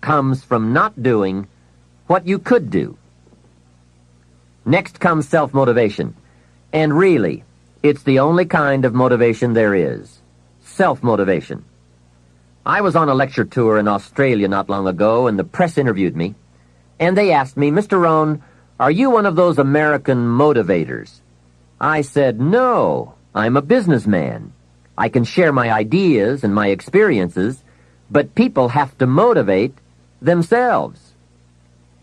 comes from not doing what you could do. Next comes self-motivation. And really, it's the only kind of motivation there is. Self-motivation. I was on a lecture tour in Australia not long ago, and the press interviewed me. And they asked me, "Mr. Rohn, are you one of those American motivators?" I said, "No, I'm a businessman. I can share my ideas and my experiences, but people have to motivate themselves."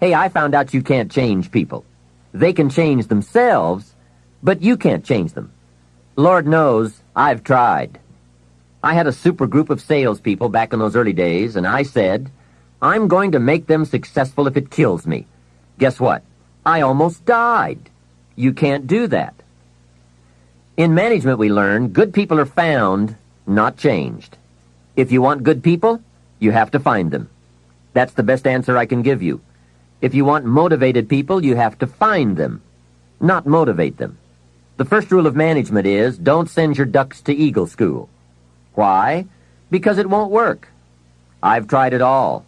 Hey, I found out you can't change people. They can change themselves, but you can't change them. Lord knows, I've tried. I had a super group of salespeople back in those early days, and I said, "I'm going to make them successful if it kills me." Guess what? I almost died. You can't do that. In management, we learn good people are found, not changed. If you want good people, you have to find them. That's the best answer I can give you. If you want motivated people, you have to find them, not motivate them. The first rule of management is don't send your ducks to Eagle School. Why? Because it won't work. I've tried it all.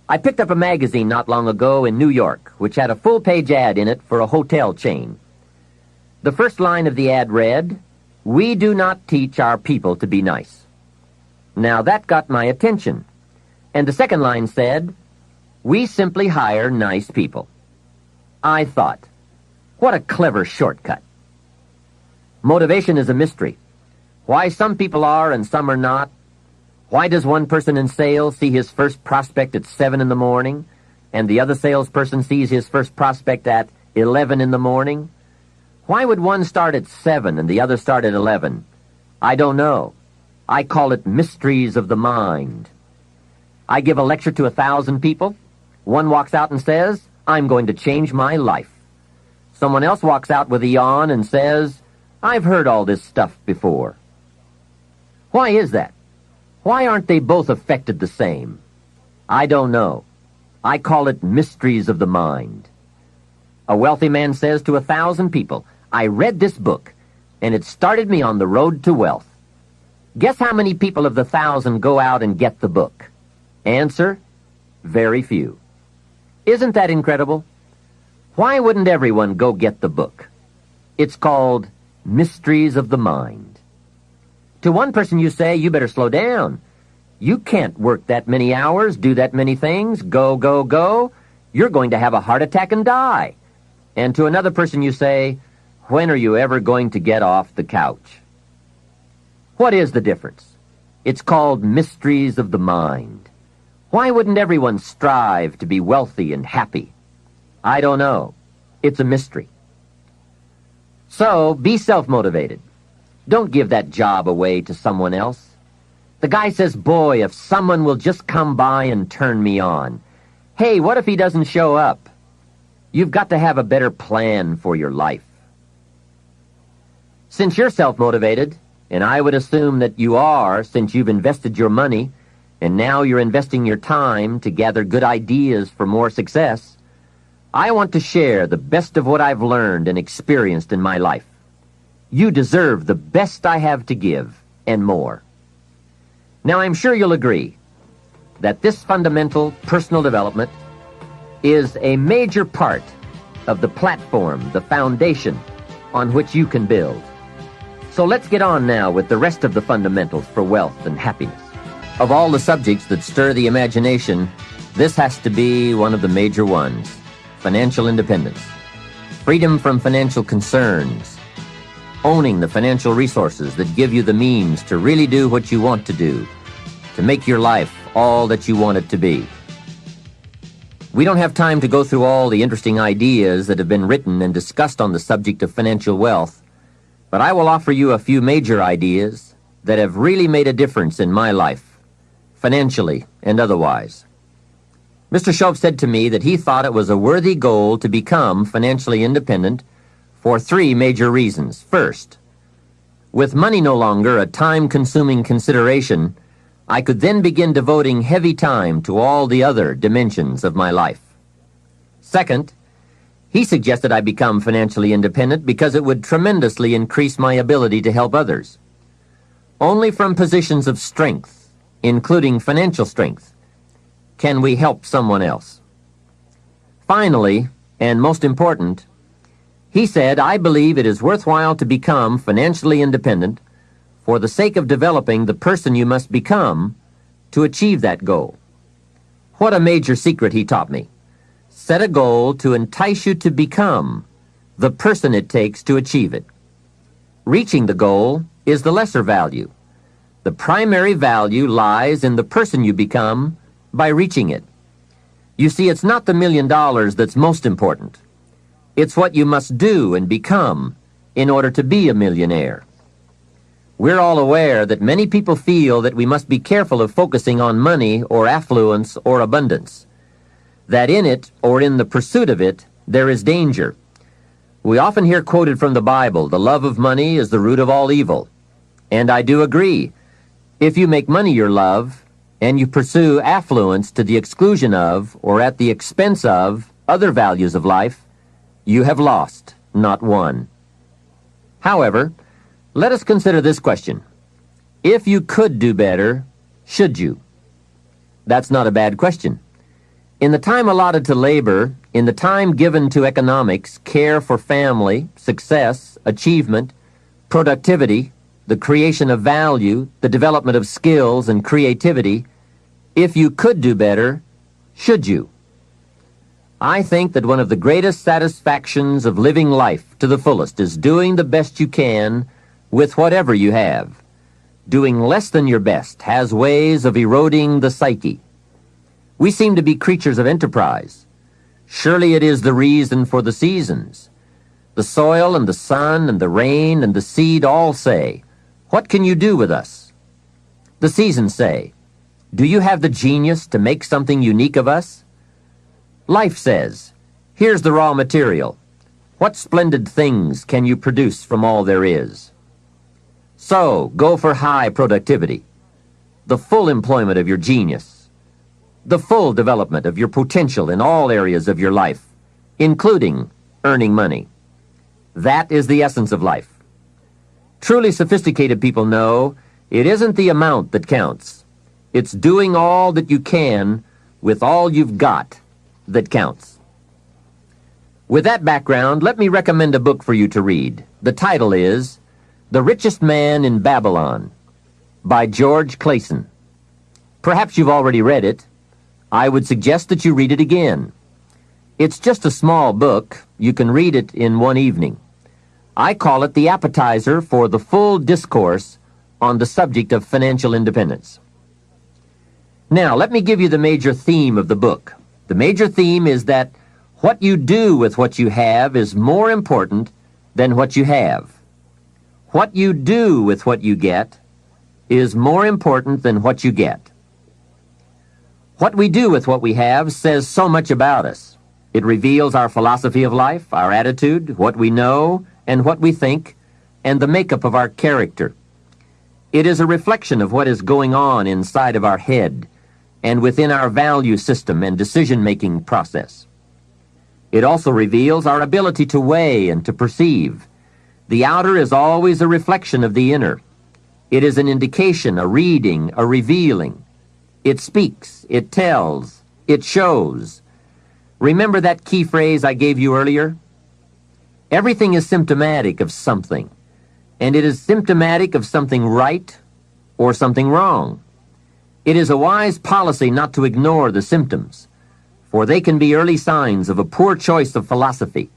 I picked up a magazine not long ago in New York, which had a full-page ad in it for a hotel chain. The first line of the ad read, "We do not teach our people to be nice." Now that got my attention. And the second line said, "We simply hire nice people." I thought, what a clever shortcut. Motivation is a mystery. Why some people are and some are not. Why does one person in sales see his first prospect at 7 in the morning, and the other salesperson sees his first prospect at 11 in the morning? Why would one start at 7 and the other start at 11? I don't know. I call it mysteries of the mind. I give a lecture to 1,000 people. One walks out and says, "I'm going to change my life." Someone else walks out with a yawn and says, "I've heard all this stuff before." Why is that? Why aren't they both affected the same? I don't know. I call it mysteries of the mind. A wealthy man says to 1,000 people, "I read this book, and it started me on the road to wealth." Guess how many people of the 1,000 go out and get the book? Answer, very few. Isn't that incredible? Why wouldn't everyone go get the book? It's called Mysteries of the Mind. To one person you say, "You better slow down. You can't work that many hours, do that many things, go, go, go. You're going to have a heart attack and die." And to another person you say, "When are you ever going to get off the couch?" What is the difference? It's called mysteries of the mind. Why wouldn't everyone strive to be wealthy and happy? I don't know. It's a mystery. So, be self-motivated. Don't give that job away to someone else. The guy says, "Boy, if someone will just come by and turn me on." Hey, what if he doesn't show up? You've got to have a better plan for your life. Since you're self-motivated, and I would assume that you are since you've invested your money, and now you're investing your time to gather good ideas for more success, I want to share the best of what I've learned and experienced in my life. You deserve the best I have to give, and more. Now, I'm sure you'll agree that this fundamental personal development is a major part of the platform, the foundation on which you can build. So let's get on now with the rest of the fundamentals for wealth and happiness. Of all the subjects that stir the imagination, this has to be one of the major ones: financial independence, freedom from financial concerns, owning the financial resources that give you the means to really do what you want to do, to make your life all that you want it to be. We don't have time to go through all the interesting ideas that have been written and discussed on the subject of financial wealth, but I will offer you a few major ideas that have really made a difference in my life, financially and otherwise. Mr. Shoaff said to me that he thought it was a worthy goal to become financially independent for 3 major reasons. First, with money no longer a time-consuming consideration, I could then begin devoting heavy time to all the other dimensions of my life. Second, he suggested I become financially independent because it would tremendously increase my ability to help others. Only from positions of strength, including financial strength, can we help someone else? Finally, and most important, he said, I believe it is worthwhile to become financially independent for the sake of developing the person you must become to achieve that goal. What a major secret he taught me. Set a goal to entice you to become the person it takes to achieve it. Reaching the goal is the lesser value. The primary value lies in the person you become by reaching it. You see, it's not the $1 million that's most important. It's what you must do and become in order to be a millionaire. We're all aware that many people feel that we must be careful of focusing on money or affluence or abundance, that in it or in the pursuit of it there is danger. We often hear quoted from the Bible, the love of money is the root of all evil. And I do agree. If you make money your love, and you pursue affluence to the exclusion of or at the expense of other values of life, you have lost, not won. However, let us consider this question. If you could do better, should you? That's not a bad question. In the time allotted to labor, in the time given to economics, care for family, success, achievement, productivity, the creation of value, the development of skills and creativity, if you could do better, should you? I think that one of the greatest satisfactions of living life to the fullest is doing the best you can with whatever you have. Doing less than your best has ways of eroding the psyche. We seem to be creatures of enterprise. Surely it is the reason for the seasons. The soil and the sun and the rain and the seed all say, what can you do with us? The seasons say, do you have the genius to make something unique of us? Life says, here's the raw material. What splendid things can you produce from all there is? So, go for high productivity, the full employment of your genius, the full development of your potential in all areas of your life, including earning money. That is the essence of life. Truly sophisticated people know it isn't the amount that counts. It's doing all that you can with all you've got that counts. With that background, let me recommend a book for you to read. The title is The Richest Man in Babylon by George Clason. Perhaps you've already read it. I would suggest that you read it again. It's just a small book. You can read it in one evening. I call it the appetizer for the full discourse on the subject of financial independence. Now, let me give you the major theme of the book. The major theme is that what you do with what you have is more important than what you have. What you do with what you get is more important than what you get. What we do with what we have says so much about us. It reveals our philosophy of life, our attitude, what we know, and what we think, and the makeup of our character. It is a reflection of what is going on inside of our head and within our value system and decision-making process. It also reveals our ability to weigh and to perceive. The outer is always a reflection of the inner. It is an indication, a reading, a revealing. It speaks, it tells, it shows. Remember that key phrase I gave you earlier? Everything is symptomatic of something, and it is symptomatic of something right or something wrong. It is a wise policy not to ignore the symptoms, for they can be early signs of a poor choice of philosophy,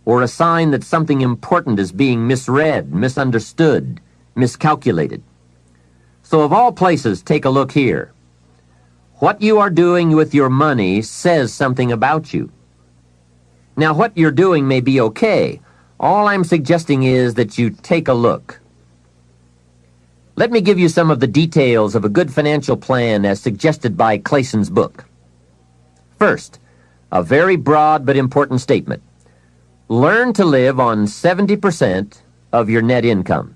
or a sign that something important is being misread, misunderstood, miscalculated. So of all places, take a look here. What you are doing with your money says something about you. Now, what you're doing may be okay. All I'm suggesting is that you take a look. Let me give you some of the details of a good financial plan as suggested by Clason's book. First, a very broad but important statement. Learn to live on 70% of your net income.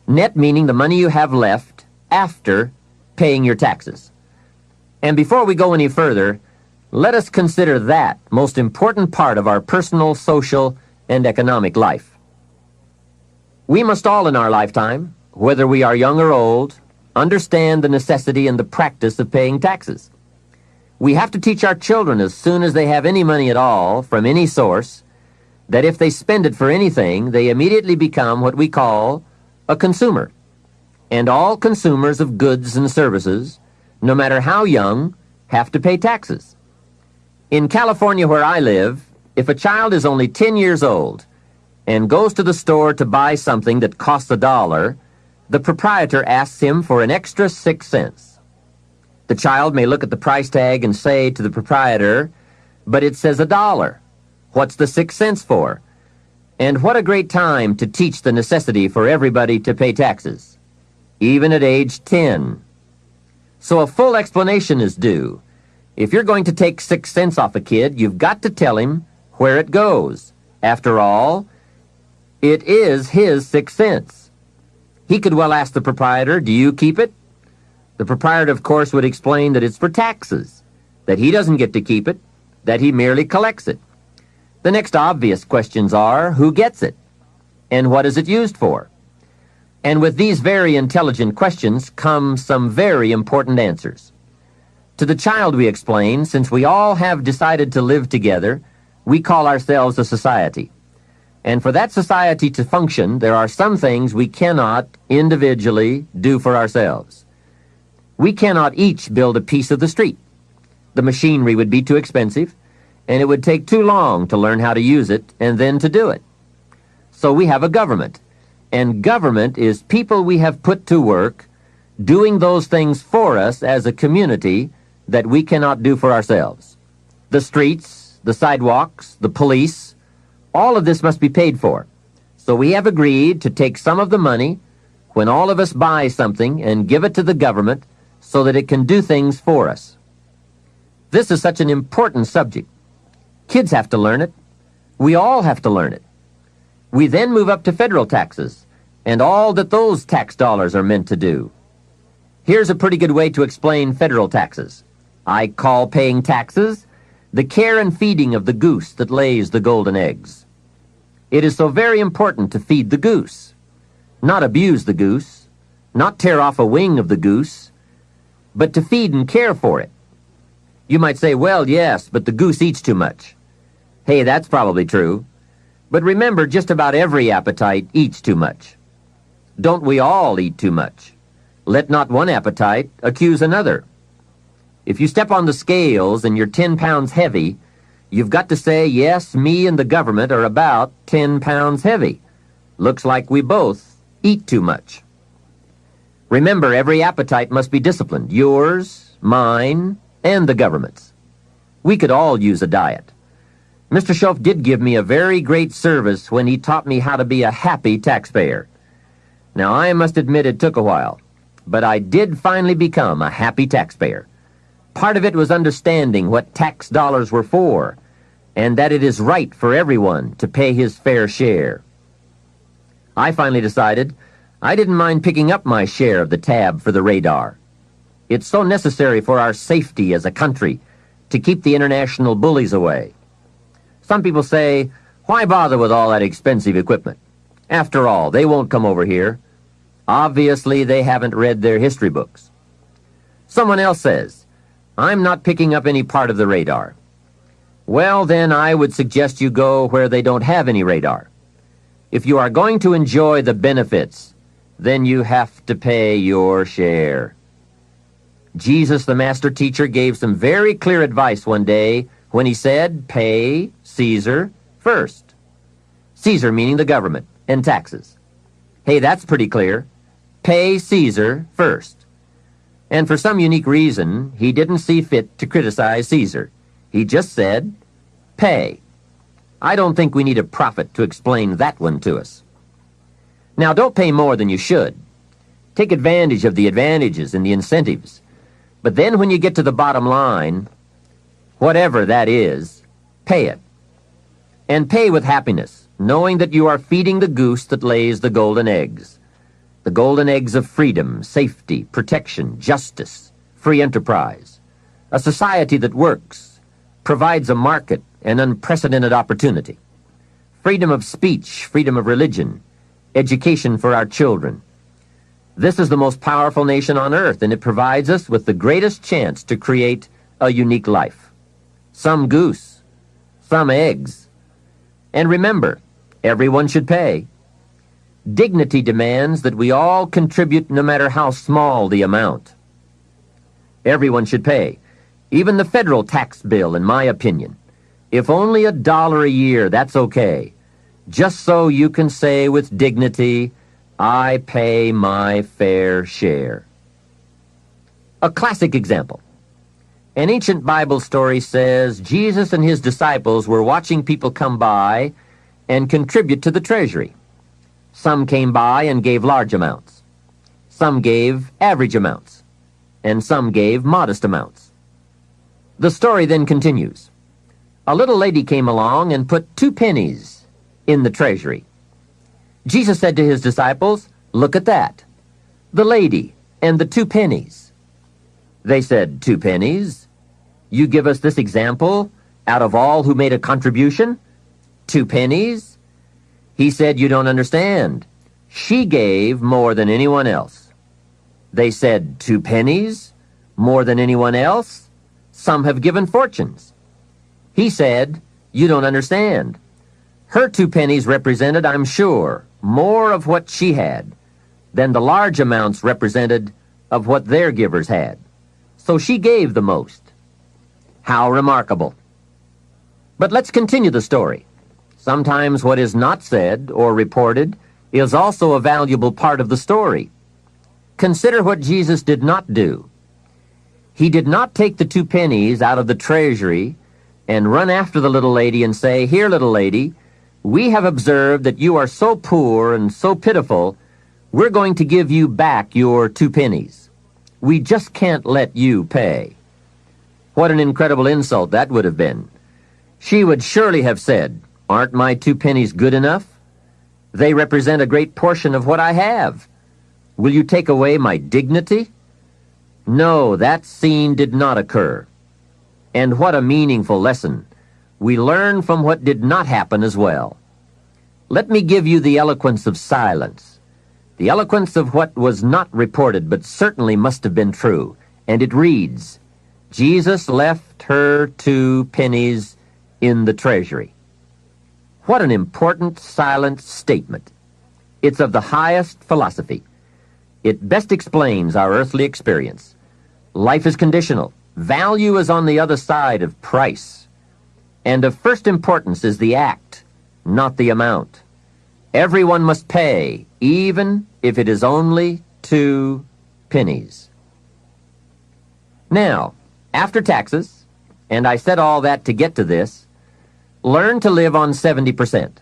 Net meaning the money you have left after paying your taxes. And before we go any further, let us consider that most important part of our personal, social, and economic life. We must all in our lifetime, whether we are young or old, understand the necessity and the practice of paying taxes. We have to teach our children as soon as they have any money at all from any source that if they spend it for anything, they immediately become what we call a consumer. And all consumers of goods and services, no matter how young, have to pay taxes. In California, where I live, if a child is only 10 years old and goes to the store to buy something that costs $1, the proprietor asks him for an extra 6 cents. The child may look at the price tag and say to the proprietor, "But it says $1. What's the 6 cents for?" And what a great time to teach the necessity for everybody to pay taxes, even at age 10. So a full explanation is due. If you're going to take 6 cents off a kid, you've got to tell him where it goes. After all, it is his 6 cents. He could well ask the proprietor, "Do you keep it?" The proprietor, of course, would explain that it's for taxes, that he doesn't get to keep it, that he merely collects it. The next obvious questions are, who gets it? And what is it used for? And with these very intelligent questions come some very important answers. To the child we explain, since we all have decided to live together, we call ourselves a society. And for that society to function, there are some things we cannot individually do for ourselves. We cannot each build a piece of the street. The machinery would be too expensive, and it would take too long to learn how to use it and then to do it. So we have a government, and government is people we have put to work doing those things for us as a community that we cannot do for ourselves. The streets, the sidewalks, the police, all of this must be paid for. So we have agreed to take some of the money when all of us buy something and give it to the government so that it can do things for us. This is such an important subject. Kids have to learn it. We all have to learn it. We then move up to federal taxes and all that those tax dollars are meant to do. Here's a pretty good way to explain federal taxes. I call paying taxes the care and feeding of the goose that lays the golden eggs. It is so very important to feed the goose, not abuse the goose, not tear off a wing of the goose, but to feed and care for it. You might say, "Well, yes, but the goose eats too much." Hey, that's probably true. But remember, just about every appetite eats too much. Don't we all eat too much? Let not one appetite accuse another. If you step on the scales and you're 10 pounds heavy, you've got to say, "Yes, me and the government are about 10 pounds heavy. Looks like we both eat too much." Remember, every appetite must be disciplined, yours, mine, and the government's. We could all use a diet. Mr. Schoaf did give me a very great service when he taught me how to be a happy taxpayer. Now, I must admit it took a while, but I did finally become a happy taxpayer. Part of it was understanding what tax dollars were for, and that it is right for everyone to pay his fair share. I finally decided I didn't mind picking up my share of the tab for the radar. It's so necessary for our safety as a country to keep the international bullies away. Some people say, "Why bother with all that expensive equipment? After all, they won't come over here." Obviously, they haven't read their history books. Someone else says, "I'm not picking up any part of the radar." Well, then I would suggest you go where they don't have any radar. If you are going to enjoy the benefits, then you have to pay your share. Jesus, the master teacher, gave some very clear advice one day when he said, "Pay Caesar first." Caesar meaning the government and taxes. Hey, that's pretty clear. Pay Caesar first. And for some unique reason, he didn't see fit to criticize Caesar. He just said, "Pay." I don't think we need a prophet to explain that one to us. Now, don't pay more than you should. Take advantage of the advantages and the incentives. But then when you get to the bottom line, whatever that is, pay it. And pay with happiness, knowing that you are feeding the goose that lays the golden eggs. The golden eggs of freedom, safety, protection, justice, free enterprise. A society that works, provides a market and unprecedented opportunity. Freedom of speech, freedom of religion, education for our children. This is the most powerful nation on earth, and it provides us with the greatest chance to create a unique life. Some goose, some eggs. And remember, everyone should pay. Dignity demands that we all contribute no matter how small the amount. Everyone should pay, even the federal tax bill, in my opinion. If only $1 a year, that's okay. Just so you can say with dignity, I pay my fair share. A classic example. An ancient Bible story says Jesus and his disciples were watching people come by and contribute to the treasury. Some came by and gave large amounts. Some gave average amounts. And some gave modest amounts. The story then continues. A little lady came along and put 2 pennies in the treasury. Jesus said to his disciples, "Look at that, the lady and the 2 pennies." They said, "2 pennies? You give us this example out of all who made a contribution? 2 pennies?" He said, "You don't understand. She gave more than anyone else." They said, 2 pennies? More than anyone else? Some have given fortunes. He said, "You don't understand. Her 2 pennies represented, I'm sure, more of what she had than the large amounts represented of what their givers had. So she gave the most." How remarkable. But let's continue the story. Sometimes what is not said or reported is also a valuable part of the story. Consider what Jesus did not do. He did not take the 2 pennies out of the treasury and run after the little lady and say, "Here, little lady, we have observed that you are so poor and so pitiful, we're going to give you back your 2 pennies. We just can't let you pay." What an incredible insult that would have been. She would surely have said, "Aren't my 2 pennies good enough? They represent a great portion of what I have. Will you take away my dignity?" No, that scene did not occur. And what a meaningful lesson. We learn from what did not happen as well. Let me give you the eloquence of silence, the eloquence of what was not reported but certainly must have been true. And it reads, Jesus left her 2 pennies in the treasury. What an important silent statement. It's of the highest philosophy. It best explains our earthly experience. Life is conditional. Value is on the other side of price. And of first importance is the act, not the amount. Everyone must pay, even if it is only 2 pennies. Now, after taxes, and I said all that to get to this, learn to live on 70%.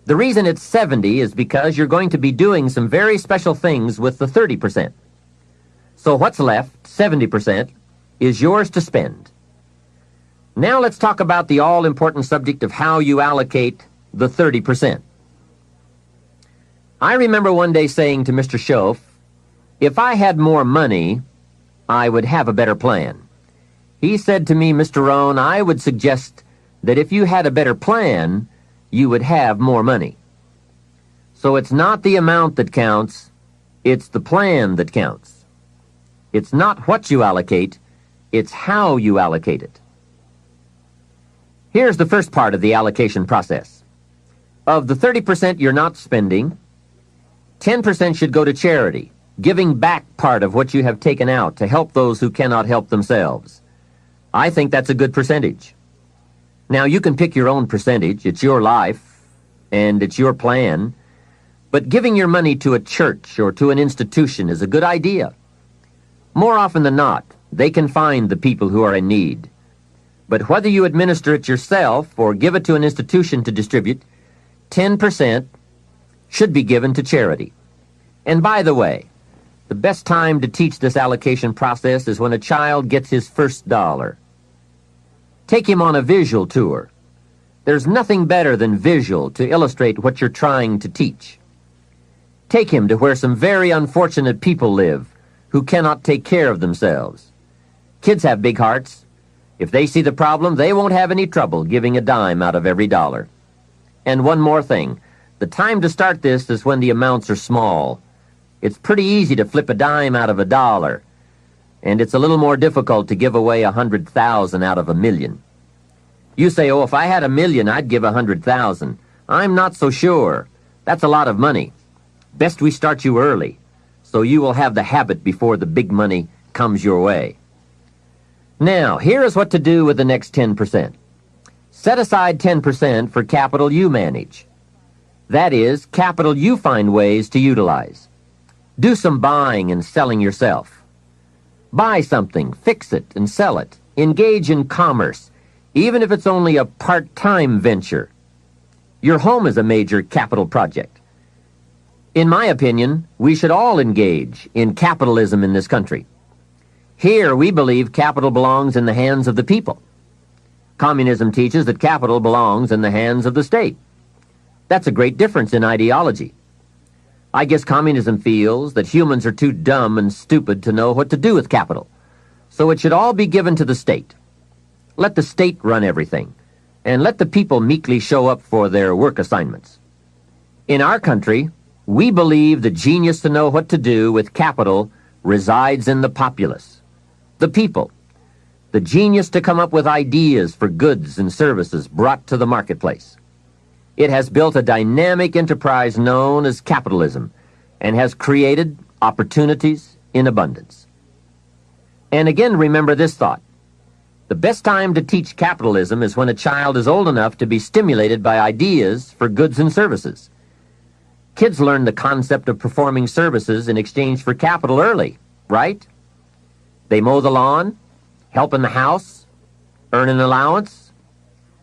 The reason it's 70 is because you're going to be doing some very special things with the 30%. So what's left, 70%, is yours to spend. Now let's talk about the all-important subject of how you allocate the 30%. I remember one day saying to Mr. Schoaf, "If I had more money, I would have a better plan." He said to me, "Mr. Rohn, I would suggest that if you had a better plan, you would have more money." So it's not the amount that counts, it's the plan that counts. It's not what you allocate, it's how you allocate it. Here's the first part of the allocation process. Of the 30% you're not spending, 10% should go to charity, giving back part of what you have taken out to help those who cannot help themselves. I think that's a good percentage. Now, you can pick your own percentage. It's your life, and it's your plan. But giving your money to a church or to an institution is a good idea. More often than not, they can find the people who are in need. But whether you administer it yourself or give it to an institution to distribute, 10% should be given to charity. And by the way, the best time to teach this allocation process is when a child gets his first dollar. Take him on a visual tour. There's nothing better than visual to illustrate what you're trying to teach. Take him to where some very unfortunate people live who cannot take care of themselves. Kids have big hearts. If they see the problem, they won't have any trouble giving a dime out of every dollar. And one more thing. The time to start this is when the amounts are small. It's pretty easy to flip a dime out of a dollar. and it's a little more difficult to give away 100,000 out of 1,000,000. You say, oh, if I had 1,000,000, I'd give 100,000. I'm not so sure. That's a lot of money. Best we start you early, so you will have the habit before the big money comes your way. Now, here is what to do with the next 10%. Set aside 10% for capital you manage. That is, capital you find ways to utilize. Do some buying and selling yourself. Buy something, fix it, and sell it. Engage in commerce, even if it's only a part-time venture. Your home is a major capital project. In my opinion, we should all engage in capitalism in this country. Here, we believe capital belongs in the hands of the people. Communism teaches that capital belongs in the hands of the state. That's a great difference in ideology. I guess communism feels that humans are too dumb and stupid to know what to do with capital, so it should all be given to the state. Let the state run everything, and let the people meekly show up for their work assignments. In our country, we believe the genius to know what to do with capital resides in the populace, the people, the genius to come up with ideas for goods and services brought to the marketplace. It has built a dynamic enterprise known as capitalism and has created opportunities in abundance. And again, remember this thought. The best time to teach capitalism is when a child is old enough to be stimulated by ideas for goods and services. Kids learn the concept of performing services in exchange for capital early, right? They mow the lawn, help in the house, earn an allowance.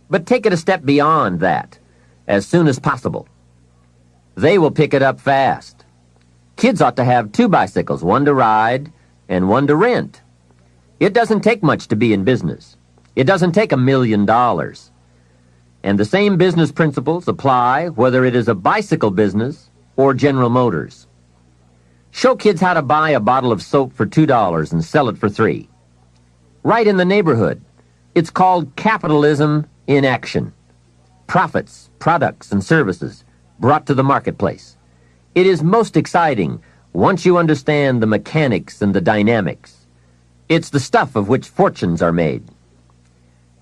But take it a step beyond that, as soon as possible. They will pick it up fast. Kids ought to have 2 bicycles, one to ride and one to rent. It doesn't take much to be in business. It doesn't take $1 million. And the same business principles apply whether it is a bicycle business or General Motors. Show kids how to buy a bottle of soap for $2 and sell it for $3. Right in the neighborhood. It's called capitalism in action. Profits, products, and services brought to the marketplace. It is most exciting once you understand the mechanics and the dynamics. It's the stuff of which fortunes are made.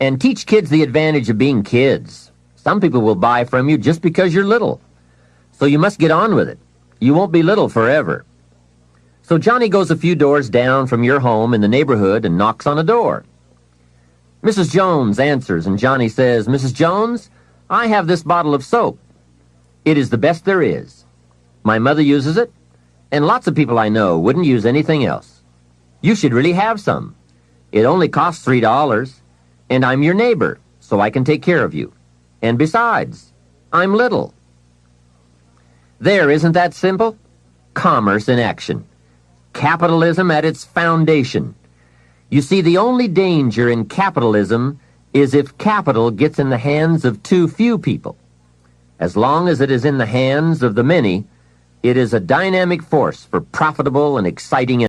And teach kids the advantage of being kids. Some people will buy from you just because you're little. So you must get on with it. You won't be little forever. So Johnny goes a few doors down from your home in the neighborhood and knocks on a door. Mrs. Jones answers, and Johnny says, Mrs. Jones, I have this bottle of soap. It is the best there is. My mother uses it, and lots of people I know wouldn't use anything else. You should really have some. It only costs $3, and I'm your neighbor, so I can take care of you. And besides, I'm little. There, isn't that simple? Commerce in action. Capitalism at its foundation. You see, the only danger in capitalism is if capital gets in the hands of too few people. As long as it is in the hands of the many, it is a dynamic force for profitable and exciting